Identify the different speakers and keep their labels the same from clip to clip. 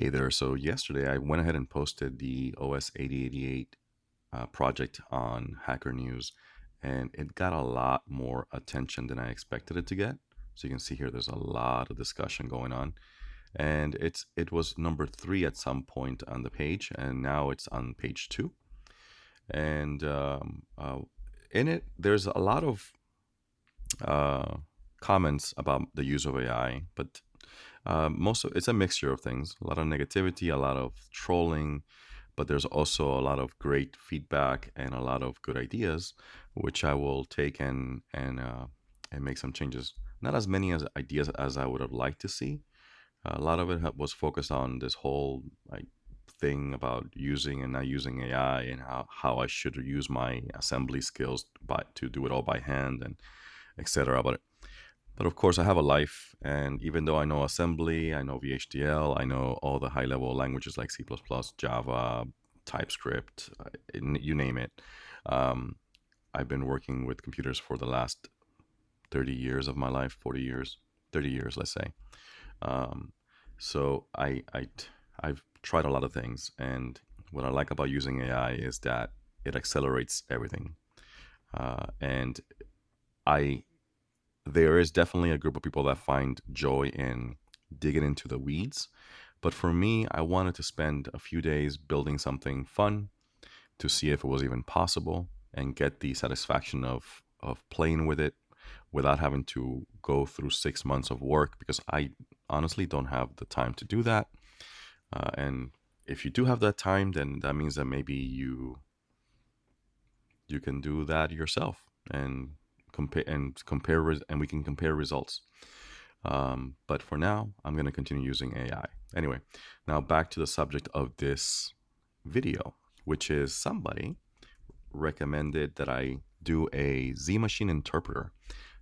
Speaker 1: Hey there. So yesterday I went ahead and posted the OS 8088 project on Hacker News, and it got a lot more attention than I expected it to get. So you can see here there's a lot of discussion going on, and it was number 3 at some point on the page, and now it's on page 2. And in it, there's a lot of uh, comments about the use of AI, but most of it's a mixture of things. A lot of negativity, a lot of trolling, but there's also a lot of great feedback and a lot of good ideas, which I will take and make some changes. Not as many as ideas as I would have liked to see. A lot of it was focused on this whole like thing about using and not using AI and how I should use my assembly skills to do it all by hand and etc. But of course, I have a life, and even though I know assembly, I know VHDL, I know all the high level languages like C++, Java, TypeScript, you name it. Um, I've been working with computers for the last 30 years of my life, 40 years, 30 years, let's say. Um, so I've tried a lot of things, and what I like about using AI is that it accelerates everything. And I there is definitely a group of people that find joy in digging into the weeds. But for me, I wanted to spend a few days building something fun to see if it was even possible and get the satisfaction of playing with it without having to go through 6 months of work because I honestly don't have the time to do that. And if you do have that time, then that means that maybe you can do that yourself and and we can compare results. But for now, I'm going to continue using AI. Anyway, now back to the subject of this video, which is somebody recommended that I do a Z machine interpreter.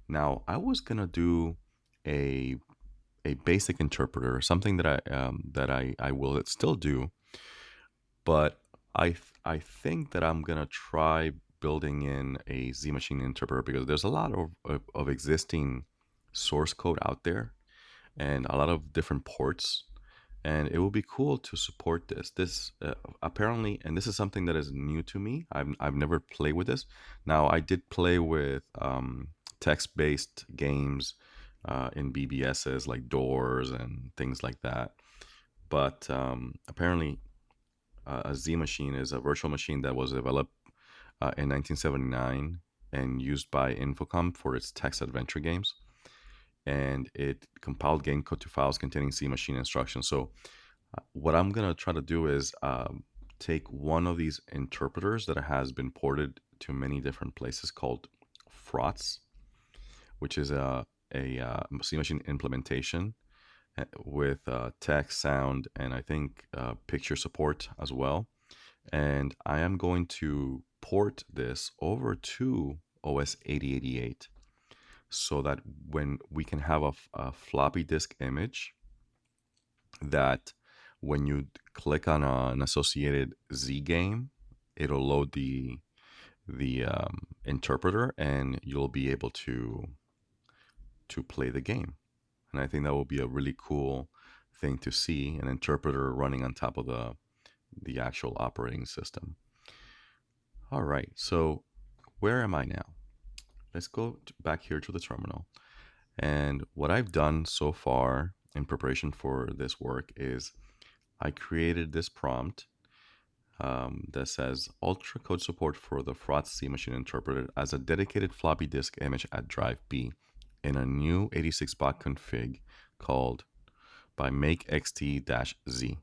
Speaker 1: Now, I was going to do a a basic interpreter, something that I will still do, but I think that I'm gonna try building in a Z machine interpreter because there's a lot of existing source code out there and a lot of different ports, and it will be cool to support this. This apparently, and this is something that is new to me. I've never played with this. Now I did play with text-based games in BBSs like Doors and things like that, but apparently a Z machine is a virtual machine that was developed in 1979 and used by Infocom for its text adventure games. And it compiled game code to files containing C machine instructions. So, what I'm going to try to do is take one of these interpreters that has been ported to many different places called Frotz, which is a C machine implementation with text, sound, and I think picture support as well. And I am going to port this over to OS 8088 so that when we can have a floppy disk image that when you click on an associated Z game, it'll load the interpreter and you'll be able to play the game. And I think that will be a really cool thing to see, an interpreter running on top of the actual operating system. All right, so where am I now? Let's go back here to the terminal. And what I've done so far in preparation for this work is I created this prompt that says Ultra code support for the Frotz C machine interpreted as a dedicated floppy disk image at drive B in a new 86-bot config called by makext-z.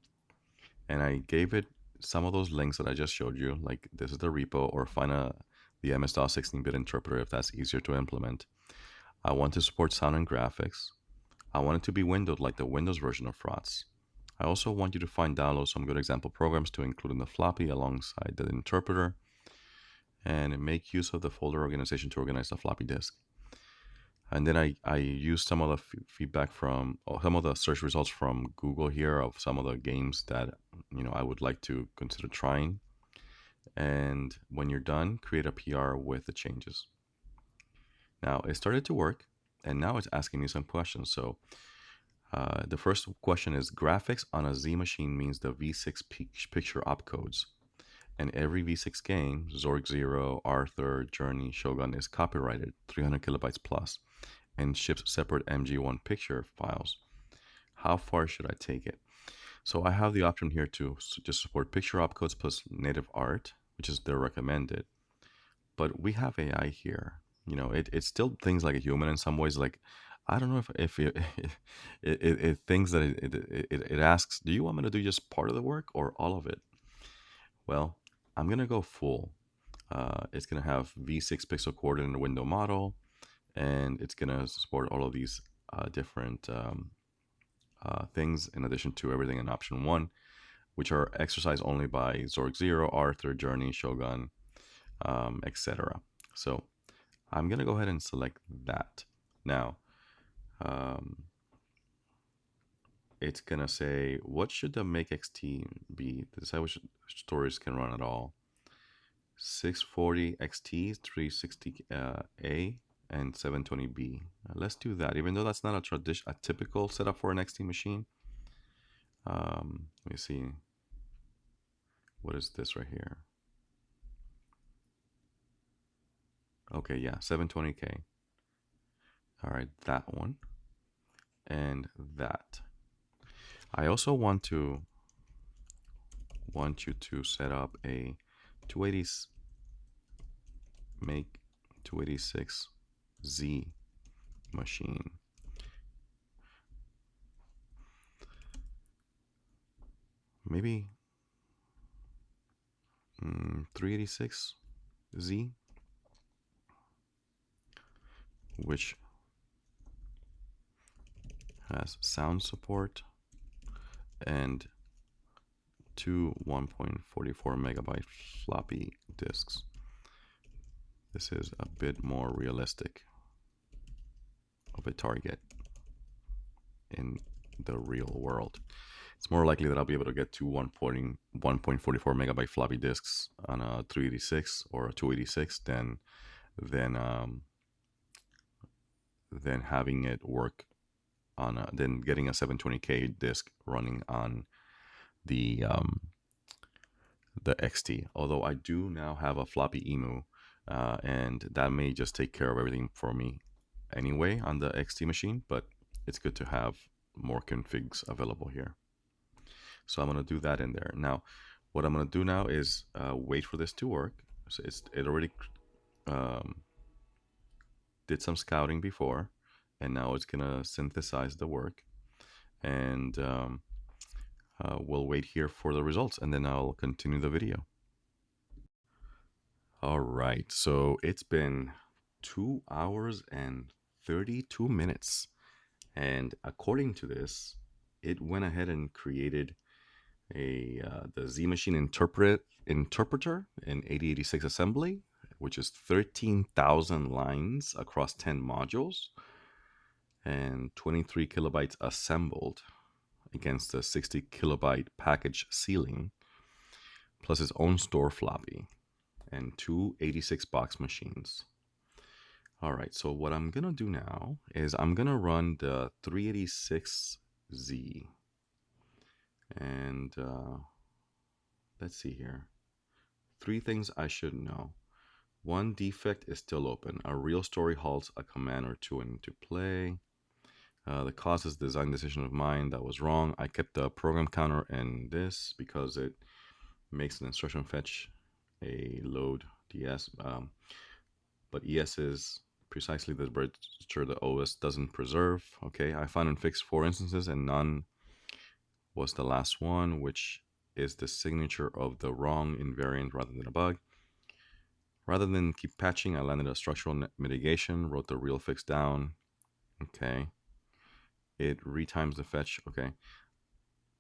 Speaker 1: And I gave it some of those links that I just showed you, like this is the repo, or find the MS-DOS 16-bit interpreter if that's easier to implement. I want to support sound and graphics. I want it to be windowed like the Windows version of Frotz. I also want you to download some good example programs to include in the floppy alongside the interpreter and make use of the folder organization to organize the floppy disk. And then I used some of the feedback from, or some of the search results from Google here of some of the games that I would like to consider trying. And when you're done, create a PR with the changes. Now it started to work, and now it's asking me some questions. So The first question is graphics on a Z machine means the V6 picture opcodes. And every V6 game, Zorg Zero, Arthur, Journey, Shogun, is copyrighted 300 kilobytes plus and ships separate MG1 picture files. How far should I take it? So I have the option here to just support picture opcodes plus native art, which is the recommended. But we have AI here. You know, it still thinks like a human in some ways. Like, I don't know if it thinks that it asks, do you want me to do just part of the work or all of it? Well, I'm gonna go full. It's gonna have V6 pixel coordinate window model, and it's gonna support all of these different things in addition to everything in option one, which are exercised only by Zorg Zero, Arthur, Journey, Shogun, etc. So I'm gonna go ahead and select that. Now, it's gonna say what should the make xt be to decide which storage can run at all. 640 xt, 360 a, and 720b. Let's do that, even though that's not a typical setup for an xt machine. Let me see. What is this right here? Okay, yeah, 720k. All right, that one and that. I also want you to set up a 280 make 286Z machine. Maybe 386Z, which has sound support and two 1.44 megabyte floppy disks. This is a bit more realistic of a target in the real world. It's more likely that I'll be able to get two 1.44 megabyte floppy disks on a 386 or a 286 than having it work on than getting a 720k disk running on the XT. Although I do now have a floppy emu, and that may just take care of everything for me anyway on the XT machine, but it's good to have more configs available here. So I'm going to do that in there. Now, what I'm going to do now is wait for this to work. So it already did some scouting before, and now it's going to synthesize the work. And we'll wait here for the results, and then I'll continue the video. All right, so it's been 2 hours and 32 minutes. And according to this, it went ahead and created the Z Machine interpreter in 8086 assembly, which is 13,000 lines across 10 modules and 23 kilobytes assembled against a 60 kilobyte package ceiling, plus its own store floppy and two 86 box machines. All right, so what I'm gonna do now is I'm gonna run the 386Z, and let's see here. 3 things I should know. 1 defect is still open. A real story halts a command or 2 into play. The cause is design decision of mine that was wrong. I kept the program counter in this because it makes an instruction fetch a load DS, but ES is precisely the register the OS doesn't preserve. Okay, I found and fixed 4 instances and none was the last one, which is the signature of the wrong invariant rather than a bug. Rather than keep patching, I landed a structural mitigation, wrote the real fix down. Okay. It retimes the fetch. Okay.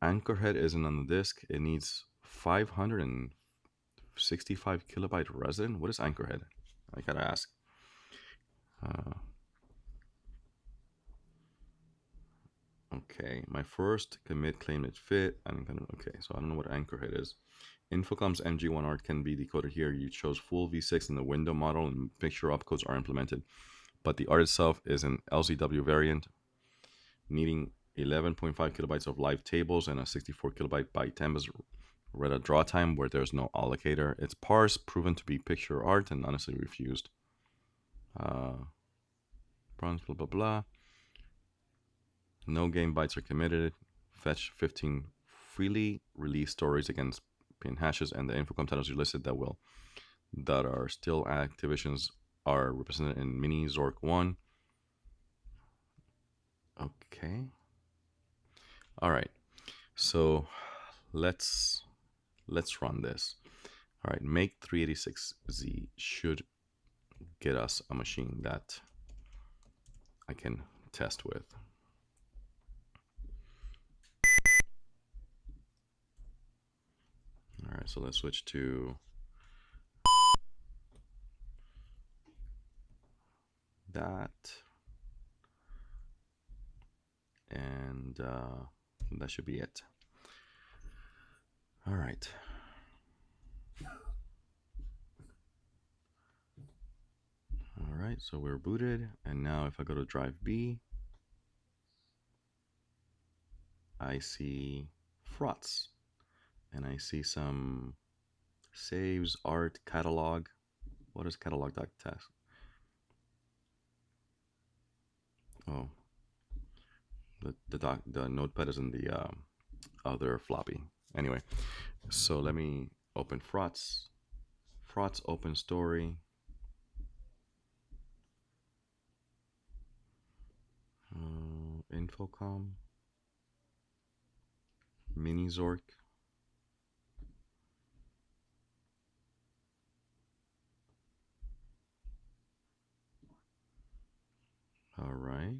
Speaker 1: Anchorhead isn't on the disk. It needs 565 kilobyte resident. What is Anchorhead? I gotta ask. Okay, my first commit claimed it fit. Okay, so I don't know what Anchorhead is. Infocom's MG1 art can be decoded here. You chose full V6 in the window model and picture opcodes are implemented, but the art itself is an LZW variant, needing 11.5 kilobytes of live tables and a 64 kilobyte by Tempest read at draw time where there's no allocator. It's parsed, proven to be picture art, and honestly refused. Bronze, blah, blah, blah. No game bytes are committed. Fetch 15 freely released stories against pin hashes, and the Infocom titles you listed that are still activations are represented in Mini Zork 1. Okay. All right. So let's run this. All right, make 386Z should get us a machine that I can test with. All right, so let's switch to that. And that should be it. All right. All right, so we're booted. And now if I go to drive B, I see Frotz. And I see some saves, art, catalog. What is catalog.test? Oh, the notepad is in the other floppy. Anyway, so let me open Frotz. Frotz open story. Infocom. Mini Zork. All right.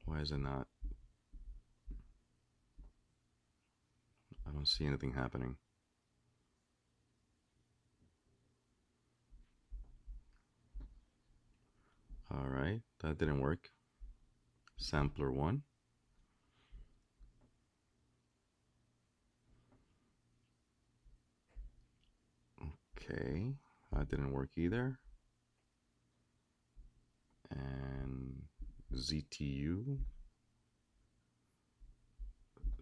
Speaker 1: Why is it not? I don't see anything happening. All right, that didn't work. Sampler 1. Okay, that didn't work either. And ZTU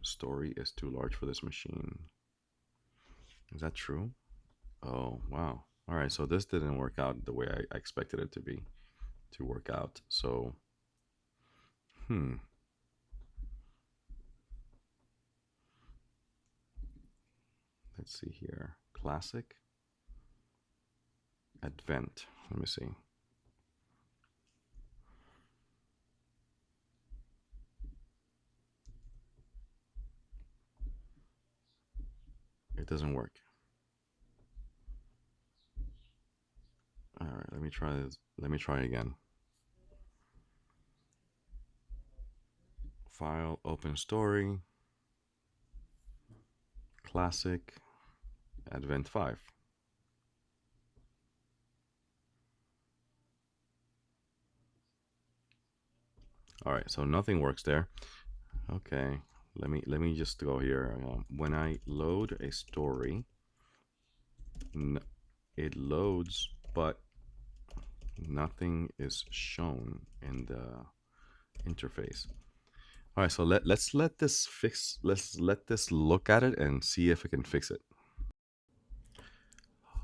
Speaker 1: story is too large for this machine. Is that true? Oh, wow. All right, so this didn't work out the way I expected it to work out. So, let's see here. Classic. Advent. Let me see. It doesn't work. All right, let me try this. Let me try again. File, open story, classic, Advent 5. All right, so nothing works there. Okay, let me just go here. When I load a story, it loads, but nothing is shown in the interface. All right, so let's let this look at it and see if it can fix it.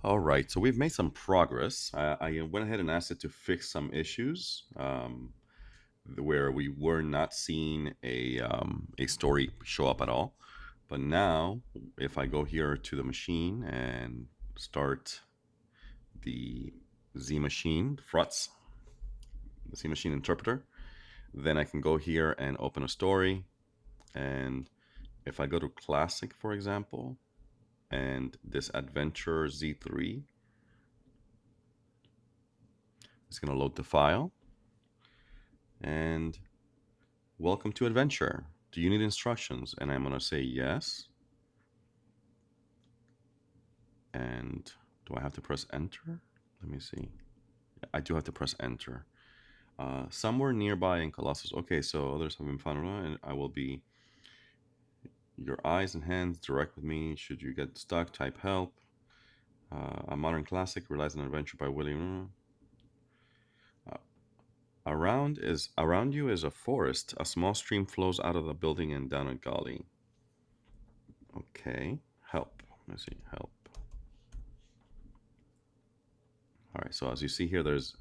Speaker 1: All right, so we've made some progress. I went ahead and asked it to fix some issues where we were not seeing a story show up at all. But now, if I go here to the machine and start the Z machine, Frotz, the Z machine interpreter, then I can go here and open a story. And if I go to classic, for example, and this adventure Z3, it's going to load the file. And welcome to adventure. Do you need instructions? And I'm going to say yes. And do I have to press enter? Let me see. I do have to press enter. Somewhere nearby in Colossus. Okay, so others have been found, and I will be your eyes and hands direct with me. Should you get stuck, type help. A modern classic relies on adventure by William. Around you is a forest. A small stream flows out of the building and down a gully. Okay. Help. Let's see. Help. All right. So as you see here, there's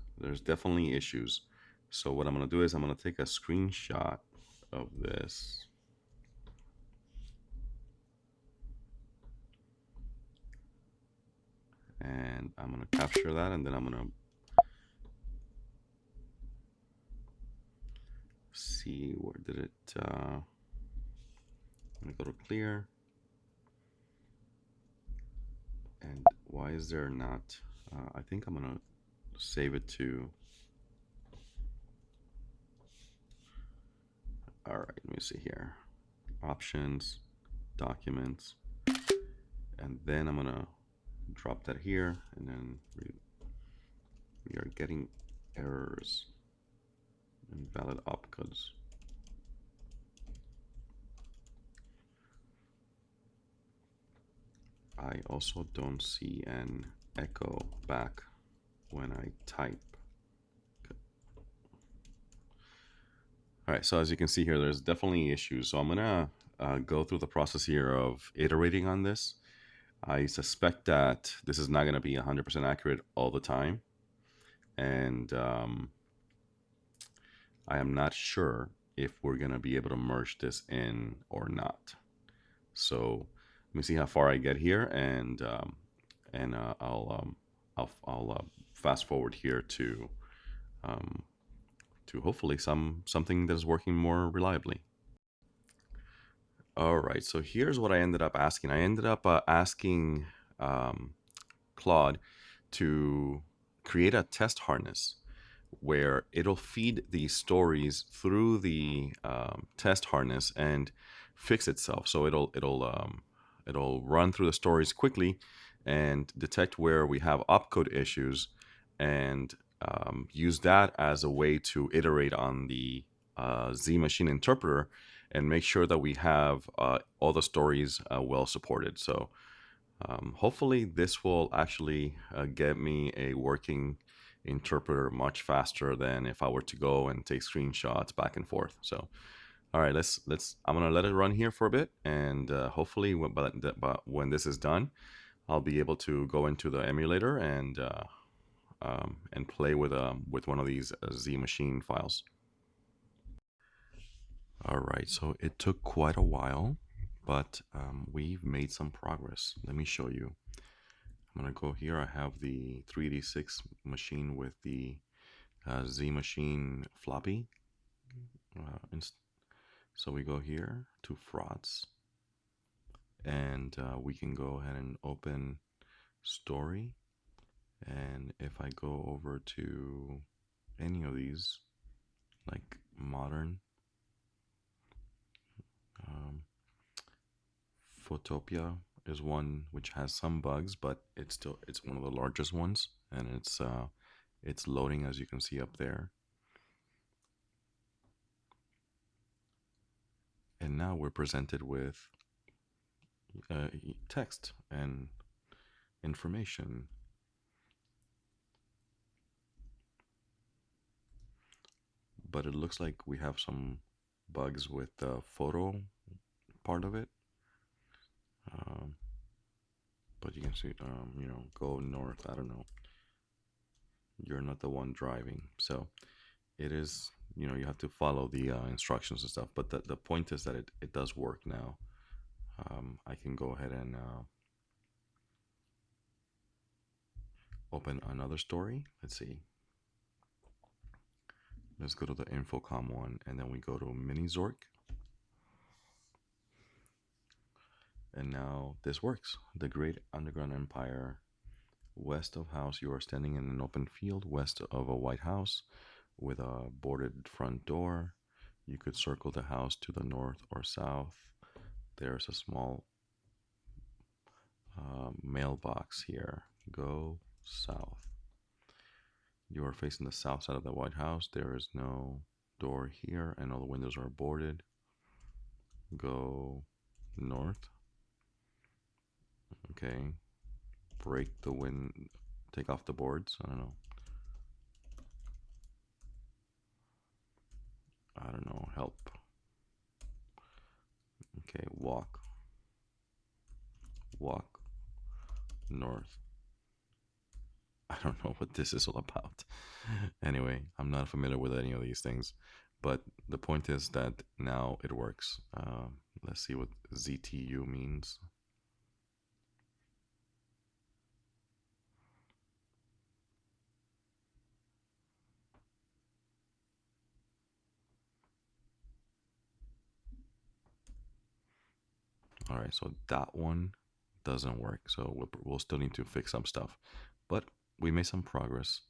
Speaker 1: definitely issues. So what I'm gonna do is I'm gonna take a screenshot of this. And I'm gonna capture that, and then I'm gonna see where did it. I'm gonna go to clear. And why is there not? I think I'm gonna save it to. All right, let me see here. Options, documents, and then I'm gonna drop that here, and then we are getting errors, invalid opcodes. I also don't see an echo back when I type. All right, so as you can see here, there's definitely issues. So I'm gonna go through the process here of iterating on this. I suspect that this is not gonna be 100% accurate all the time. And I am not sure if we're gonna be able to merge this in or not. So let me see how far I get here, and I'll fast forward here to hopefully something that is working more reliably. All right, so here's what I ended up asking. I ended up asking Claude to create a test harness where it'll feed these stories through the test harness and fix itself. So it'll run through the stories quickly and detect where we have opcode issues, and use that as a way to iterate on the Z machine interpreter and make sure that we have all the stories well supported. So hopefully this will actually get me a working interpreter much faster than if I were to go and take screenshots back and forth. So, all right, I'm gonna let it run here for a bit, and hopefully, when this is done, I'll be able to go into the emulator and play with one of these Z machine files. All right, so it took quite a while, but we've made some progress. Let me show you. I'm gonna go here. I have the 386 machine with the Z machine floppy. So we go here to Frotz, and we can go ahead and open story. And if I go over to any of these, like modern, Photopia is one which has some bugs, but it's one of the largest ones, and it's loading, as you can see up there. And now we're presented with text and information. But it looks like we have some bugs with the photo part of it. But you can see, go north. I don't know. You're not the one driving. So it is, you have to follow the instructions and stuff. But the point is that it does work now. I can go ahead and open another story. Let's see. Let's go to the Infocom one, and then we go to Mini Zork. And now this works. The Great Underground Empire. West of house, you are standing in an open field west of a white house with a boarded front door. You could circle the house to the north or south. There's a small mailbox here. Go south. You are facing the south side of the White House. There is no door here, and all the windows are boarded. Go north. Okay. Break the wind. Take off the boards. I don't know. help. Okay, walk north. I don't know what this is all about. Anyway, I'm not familiar with any of these things, but the point is that now it works. Let's see what ZTU means. All right, so that one doesn't work. So we'll still need to fix some stuff, but we made some progress,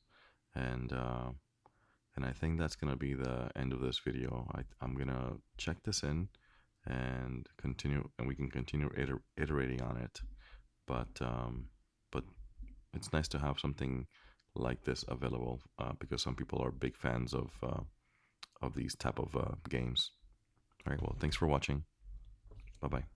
Speaker 1: and I think that's gonna be the end of this video. I'm gonna check this in and continue, and we can continue iterating on it. But it's nice to have something like this available because some people are big fans of these type of games. All right, well, thanks for watching. Bye bye.